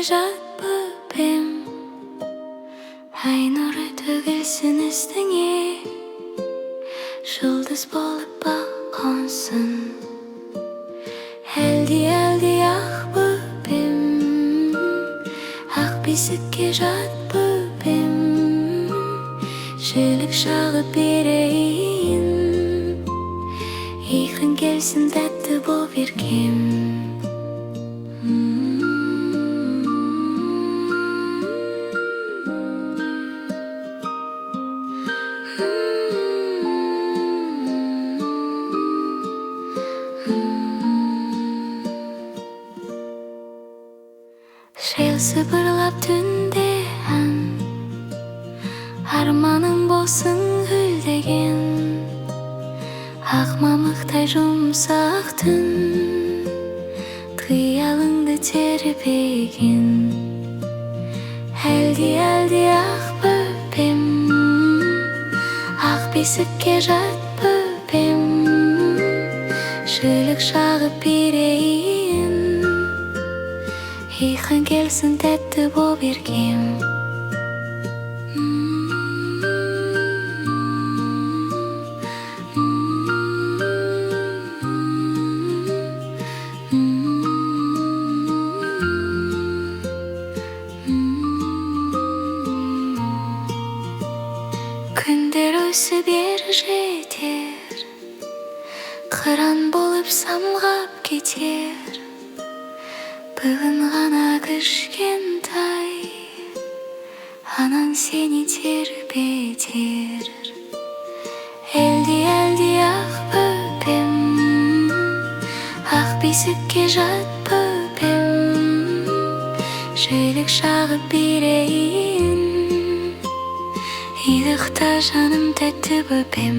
жат бөпем, ай нұры төгілсін үстіңе, жұлдыз болып қонсын. Әлди-әлди ақ бөпем, ақ бесікке жат бөпем, жілік шағып берейін, ұйқың келсін тәтті болып еркем. Жел сыбырлап түнде ән, арманым болсын гүлдеген, ақ мамықтай жұмсақ түн, қиялыңды тербеген. Әлди-әлди ақ бөпем, ақ бесікке жат бөпем, жілік шағып берейін, ұйқың келсін тәтті болып еркем. Күндер өсіп ер жетер, қыран болып самғап кетер, бүгін ғана кішкентай, анаң сені тербетер. Әлди-әлди ақ бөпем, ақ бесікке жат бөпем, жілік шағып берейін, ұйықта жаным тәтті бөпем.